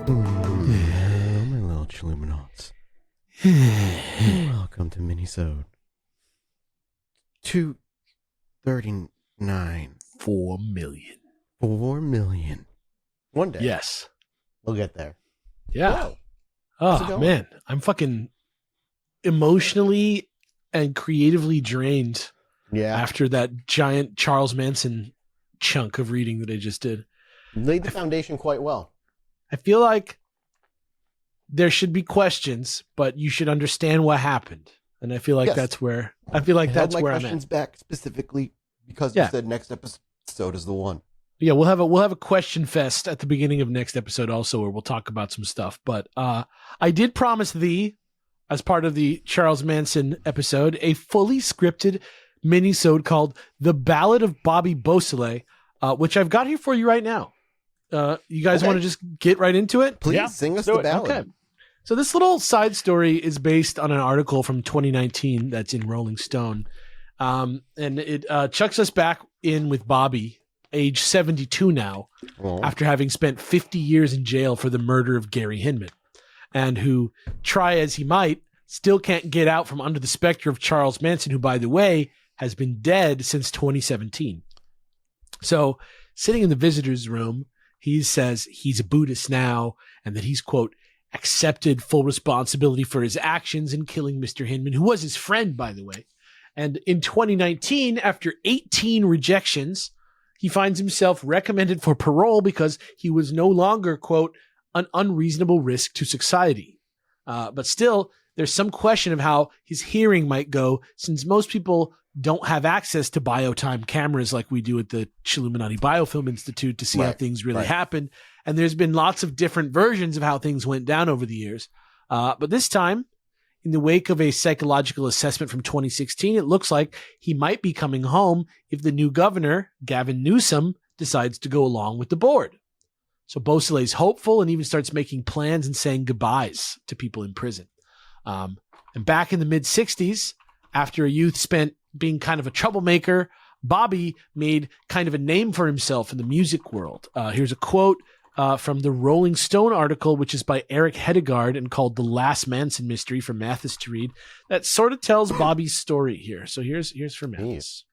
Hello, my little Chilluminati. Welcome to minisode 239. 4 million. 4 million. One day. Yes. We'll get there. Yeah. How's it Oh, going? man. I'm fucking emotionally and creatively drained Yeah. after that giant Charles Manson chunk of reading that I just did. Laid the foundation quite well. I feel like there should be questions, but you should understand what happened. And I feel like Yes. that's where I held my I'm questions at. back specifically because Yeah. you said next episode is the one. Yeah, we'll have a question fest at the beginning of next episode also, where we'll talk about some stuff. But I did promise thee, as part of the Charles Manson episode, a fully scripted mini-sode called "The Ballad of Bobby Beausoleil," which I've got here for you right now. You guys Okay. want to just get right into it? Please Yeah, sing us do the it. ballad. Okay. So this little side story is based on an article from 2019 that's in Rolling Stone. And it chucks us back in with Bobby, age 72 now, Oh. after having spent 50 years in jail for the murder of Gary Hinman, and who, try as he might, still can't get out from under the specter of Charles Manson, who, by the way, has been dead since 2017. So, sitting in the visitor's room, he says he's a Buddhist now, and that he's, quote, accepted full responsibility for his actions in killing Mr. Hinman, who was his friend, by the way. And in 2019, after 18 rejections, he finds himself recommended for parole because he was no longer, quote, an unreasonable risk to society. But still, there's some question of how his hearing might go, since most people don't have access to biotime cameras like we do at the Chilluminati Biofilm Institute to see how Right, things really right. happened. And there's been lots of different versions of how things went down over the years. But this time, in the wake of a psychological assessment from 2016, it looks like he might be coming home if the new governor, Gavin Newsom, decides to go along with the board. So Beausoleil's hopeful and even starts making plans and saying goodbyes to people in prison. And back in the mid-'60s, after a youth spent being kind of a troublemaker, Bobby made kind of a name for himself in the music world. Here's a quote from the Rolling Stone article, which is by Eric Hedegaard and called The Last Manson Mystery for Mathis to read. That sort of tells Bobby's story here. So here's for Mathis.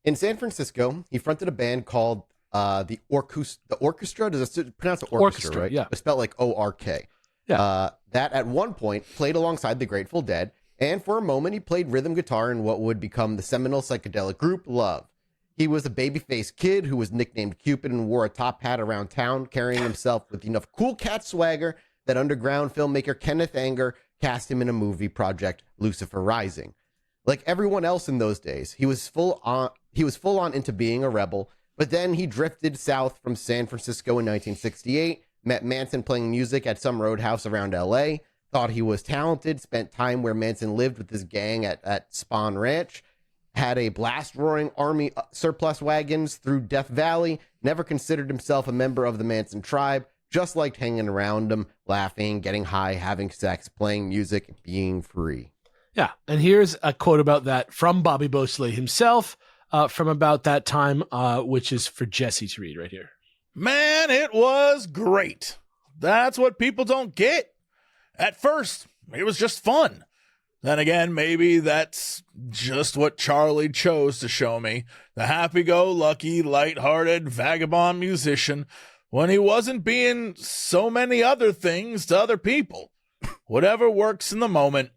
In San Francisco, he fronted a band called the Orchestra. Does it pronounce it orchestra, right? Yeah. It's spelled like O-R-K. Yeah. That at one point played alongside the Grateful Dead, and for a moment he played rhythm guitar in what would become the seminal psychedelic group Love. He was a baby-faced kid who was nicknamed Cupid and wore a top hat around town, carrying himself with enough cool cat swagger that underground filmmaker Kenneth Anger cast him in a movie project, Lucifer Rising. Like everyone else in those days, he was full on into being a rebel, but then he drifted south from San Francisco in 1968, met Manson playing music at some roadhouse around LA, thought he was talented, spent time where Manson lived with his gang at Spawn Ranch, had a blast-roaring army surplus wagons through Death Valley, never considered himself a member of the Manson tribe, just liked hanging around them, laughing, getting high, having sex, playing music, being free. Yeah, and here's a quote about that from Bobby Beausoleil himself from about that time, which is for Jesse to read right here. Man, it was great. That's what people don't get. At first, it was just fun. Then again, maybe that's just what Charlie chose to show me. The happy-go-lucky, light-hearted, vagabond musician when he wasn't being so many other things to other people. Whatever works in the moment.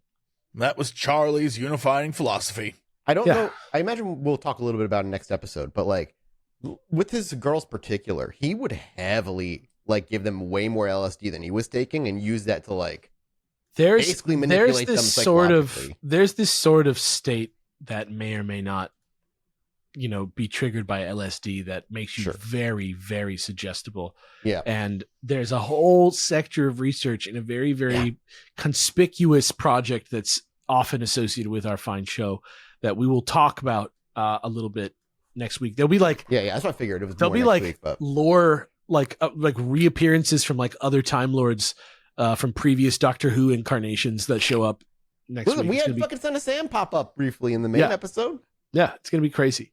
That was Charlie's unifying philosophy. I don't Yeah. know. I imagine we'll talk a little bit about it next episode, but like with his girls particular, he would heavily like give them way more LSD than he was taking and use that to like basically manipulate them psychologically. There's this sort of state that may or may not, be triggered by LSD that makes you Sure. very, very suggestible. Yeah. And there's a whole sector of research in a very, very conspicuous project that's often associated with our fine show that we will talk about a little bit next week. There'll be like Yeah, that's what I figured. It was there'll more be next like week, but lore, like reappearances from like other Time Lords from previous Doctor Who incarnations that show up next listen, week. we It's had gonna be- fucking Son of Sam pop up briefly in the main Yeah. episode. Yeah, it's going to be crazy.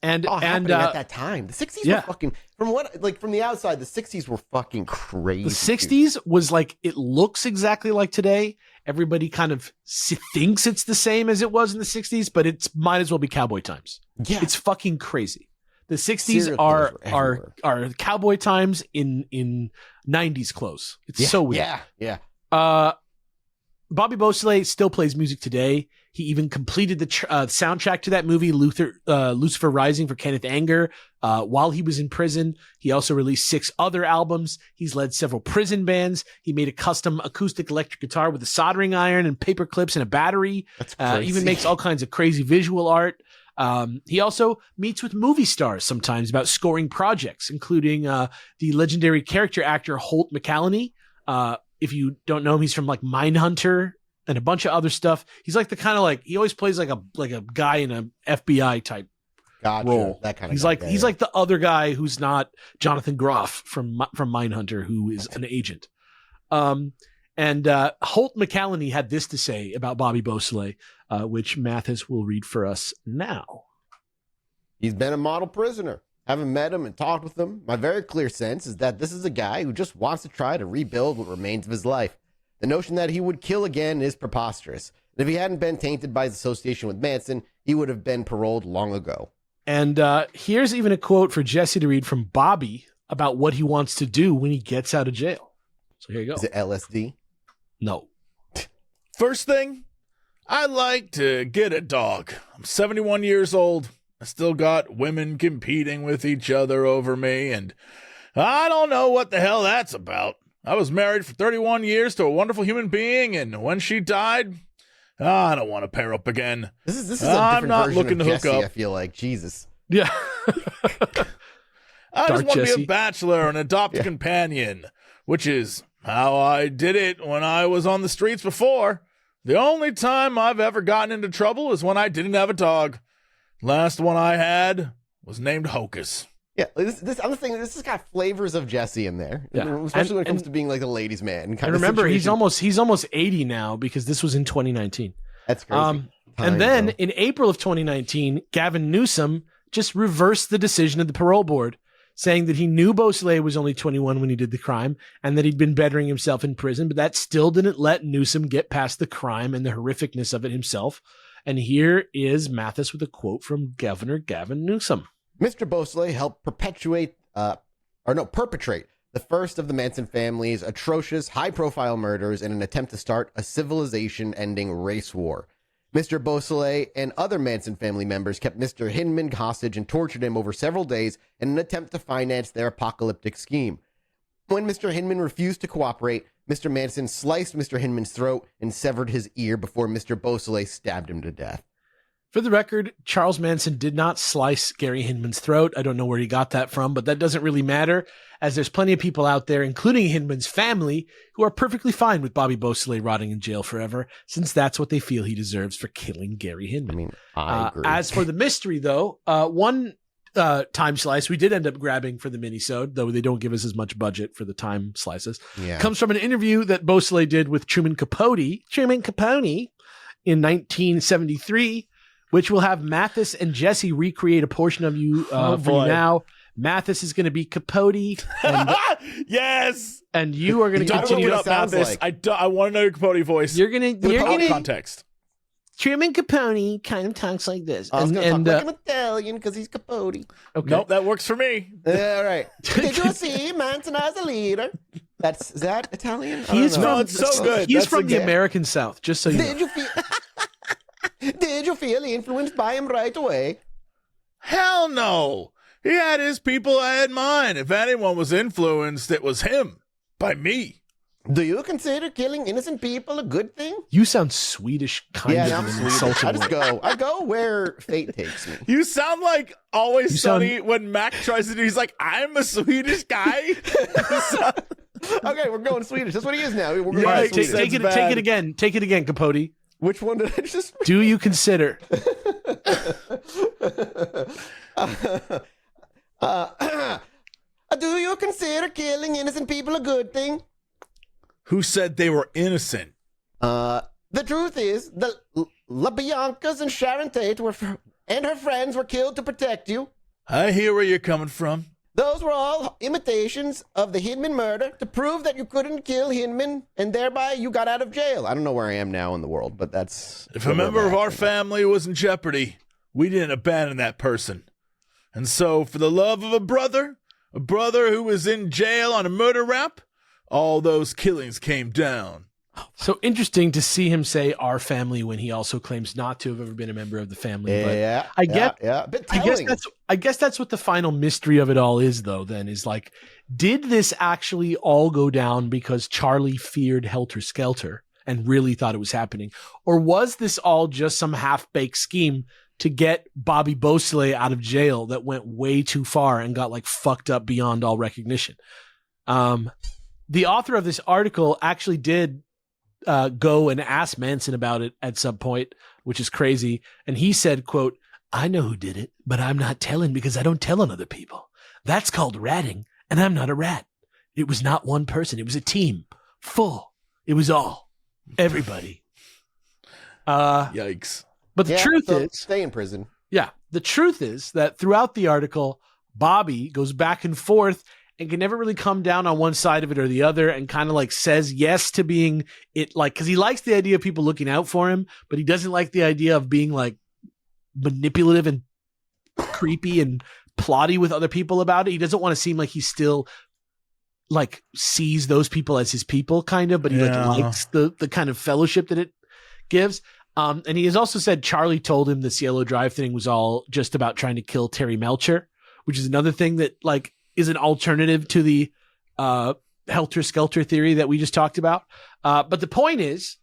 And happening at that time. The 60s were fucking, from the outside, the 60s were fucking crazy. The 60s was like, it looks exactly like today. Everybody kind of thinks it's the same as it was in the 60s, but it might as well be cowboy times. Yeah. It's fucking crazy. The 60s are cowboy times in 90s clothes. It's so weird. Yeah. Bobby Beausoleil still plays music today. He even completed the soundtrack to that movie, Lucifer Rising, for Kenneth Anger, while he was in prison. He also released 6 other albums. He's led several prison bands. He made a custom acoustic electric guitar with a soldering iron and paper clips and a battery. That's crazy. Even makes all kinds of crazy visual art. He also meets with movie stars sometimes about scoring projects, including the legendary character actor Holt McCallany. If you don't know him, he's from like Mindhunter and a bunch of other stuff. He's like the kind of like, he always plays like a guy in an FBI type role. That kind of he's like the other guy who's not Jonathan Groff from Mindhunter, who is an agent. And Holt McCallany had this to say about Bobby Beausoleil, which Mathis will read for us now. He's been a model prisoner. Having met him and talked with him, my very clear sense is that this is a guy who just wants to try to rebuild what remains of his life. The notion that he would kill again is preposterous. And if he hadn't been tainted by his association with Manson, he would have been paroled long ago. And here's even a quote for Jesse to read from Bobby about what he wants to do when he gets out of jail. So here you go. Is it LSD? No. First thing, I'd like to get a dog. I'm 71 years old. I still got women competing with each other over me, and I don't know what the hell that's about. I was married for 31 years to a wonderful human being, and when she died, I don't want to pair up again. This is a I'm different not version looking of to hook Jesse, up. I feel like. Jesus. Yeah. I just want to Jesse. be a bachelor and adopt a companion, which is how I did it when I was on the streets before. The only time I've ever gotten into trouble is when I didn't have a dog. Last one I had was named Hocus. Yeah, I'm the thing. This has got flavors of Jesse in there, Yeah. especially when it comes to being like a ladies' man. And remember, he's almost 80 now because this was in 2019. That's crazy. And then in April of 2019, Gavin Newsom just reversed the decision of the parole board, saying that he knew Beausoleil was only 21 when he did the crime and that he'd been bettering himself in prison, but that still didn't let Newsom get past the crime and the horrificness of it himself. And here is Mathis with a quote from Governor Gavin Newsom. Mr. Beausoleil helped perpetrate the first of the Manson family's atrocious, high-profile murders in an attempt to start a civilization-ending race war. Mr. Beausoleil and other Manson family members kept Mr. Hinman hostage and tortured him over several days in an attempt to finance their apocalyptic scheme. When Mr. Hinman refused to cooperate, Mr. Manson sliced Mr. Hinman's throat and severed his ear before Mr. Beausoleil stabbed him to death. For the record, Charles Manson did not slice Gary Hinman's throat. I don't know where he got that from, but that doesn't really matter, as there's plenty of people out there, including Hinman's family, who are perfectly fine with Bobby Beausoleil rotting in jail forever, since that's what they feel he deserves for killing Gary Hinman. I mean, I agree. As for the mystery, though, one time slice we did end up grabbing for the minisode, though they don't give us as much budget for the time slices, comes from an interview that Beausoleil did with Truman Capote in 1973, which will have Mathis and Jesse recreate a portion of you for you now. Mathis is going to be Capote. And, yes! And you are going to continue up, Mathis. like. I want to know your Capote voice. You're going to context. Truman Capote kind of talks like this. I was going to talk like an Italian because he's Capote. Okay. Nope, that works for me. All right. Did you see Manson as a leader? Is that Italian? He's No, it's so good. He's That's from the exact- American South, just so you know. Did you feel influenced by him right away? Hell no. He had his people, I had mine. If anyone was influenced, it was him. By me. Do you consider killing innocent people a good thing? You sound Swedish, kind of I'm in an Swedish. insulting way. I go where fate takes me. You sound like Always You sound- Sunny when Mac tries to do, he's like, I'm a Swedish guy. Okay, we're going Swedish. That's what he is now. We're going Yeah, All right, Swedish. take it again. Take it again, Capote. Which one did I just... Do you consider? Do you consider killing innocent people a good thing? Who said they were innocent? The truth is, the LaBiancas and Sharon Tate were and her friends were killed to protect you. I hear where you're coming from. Those were all imitations of the Hinman murder to prove that you couldn't kill Hinman, and thereby you got out of jail. I don't know where I am now in the world, but that's... If a member of our family was in jeopardy, we didn't abandon that person. And so, for the love of a brother who was in jail on a murder rap, all those killings came down. So interesting to see him say our family when he also claims not to have ever been a member of the family. Yeah, but a bit telling. I guess that's what the final mystery of it all is, though, then, is like, did this actually all go down because Charlie feared Helter Skelter and really thought it was happening? Or was this all just some half-baked scheme to get Bobby Beausoleil out of jail that went way too far and got like fucked up beyond all recognition? The author of this article actually did go and ask Manson about it at some point, which is crazy. And he said, quote, "I know who did it, but I'm not telling because I don't tell on other people. That's called ratting, and I'm not a rat. It was not one person. It was a team. Full. It was all. Everybody." Yikes. But the truth is... Stay in prison. Yeah. The truth is that throughout the article, Bobby goes back and forth and can never really come down on one side of it or the other, and kind of like says yes to being it, like, because he likes the idea of people looking out for him, but he doesn't like the idea of being like manipulative and creepy and plotty with other people about it. He doesn't want to seem like he still like sees those people as his people, kind of, but he like likes the kind of fellowship that it gives. And he has also said Charlie told him the Cielo Drive thing was all just about trying to kill Terry Melcher, which is another thing that like is an alternative to the Helter Skelter theory that we just talked about. But the point is,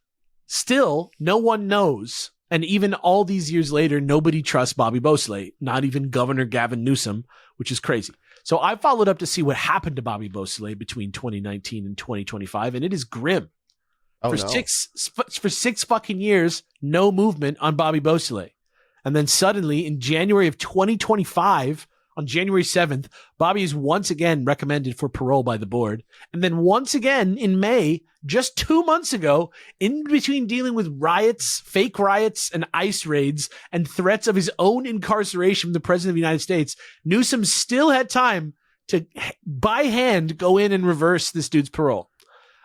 still, no one knows. And even all these years later, nobody trusts Bobby Beausoleil, not even Governor Gavin Newsom, which is crazy. So I followed up to see what happened to Bobby Beausoleil between 2019 and 2025, and it is grim. For 6 fucking years, no movement on Bobby Beausoleil. And then suddenly, in January of 2025, on January 7th, Bobby is once again recommended for parole by the board. And then once again in May, just 2 months ago, in between dealing with riots, fake riots, and ICE raids, and threats of his own incarceration from the President of the United States, Newsom still had time to, by hand, go in and reverse this dude's parole.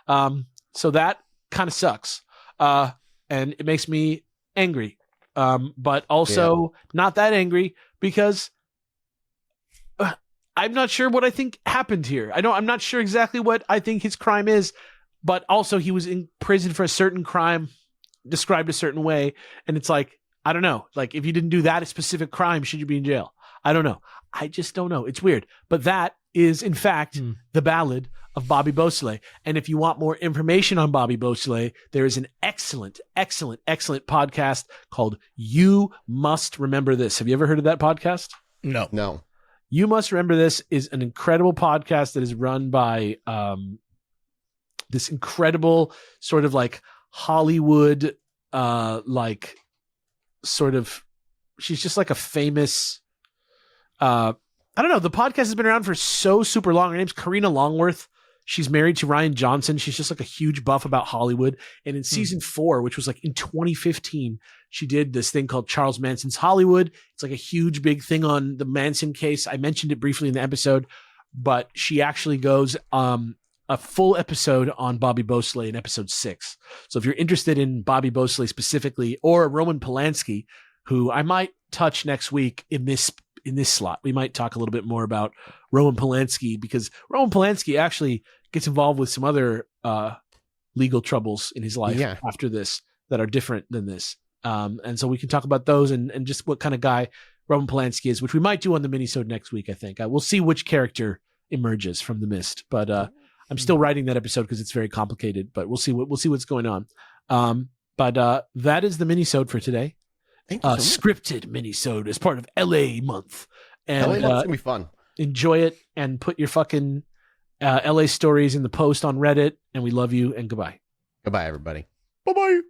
So that kind of sucks. And it makes me angry. But also not that angry because I'm not sure what I think happened here. I'm not sure exactly what I think his crime is, but also he was in prison for a certain crime described a certain way. And it's like, I don't know. Like, if you didn't do that specific crime, should you be in jail? I don't know. I just don't know. It's weird. But that is, in fact, the ballad of Bobby Beausoleil. And if you want more information on Bobby Beausoleil, there is an excellent, excellent, excellent podcast called You Must Remember This. Have you ever heard of that podcast? No. You Must Remember This is an incredible podcast that is run by this incredible sort of like Hollywood, like sort of, she's just like a famous, I don't know. The podcast has been around for so super long. Her name's Karina Longworth. She's married to Ryan Johnson. She's just like a huge buff about Hollywood. And in season 4, which was like in 2015, she did this thing called Charles Manson's Hollywood. It's like a huge, big thing on the Manson case. I mentioned it briefly in the episode, but she actually goes a full episode on Bobby Beausoleil in episode 6. So if you're interested in Bobby Beausoleil specifically, or Roman Polanski, who I might touch next week in this slot, we might talk a little bit more about Roman Polanski, because Roman Polanski actually gets involved with some other legal troubles in his life after this that are different than this. And so we can talk about those and just what kind of guy Roman Polanski is, which we might do on the minisode next week, I think. We'll see which character emerges from the mist. But I'm still writing that episode because it's very complicated, but we'll see what's going on. But that is the minisode for today. Thank you so much. Scripted minisode as part of LA month. And LA month's gonna be fun. Enjoy it and put your fucking LA stories in the post on Reddit. And we love you and goodbye. Goodbye, everybody. Bye-bye.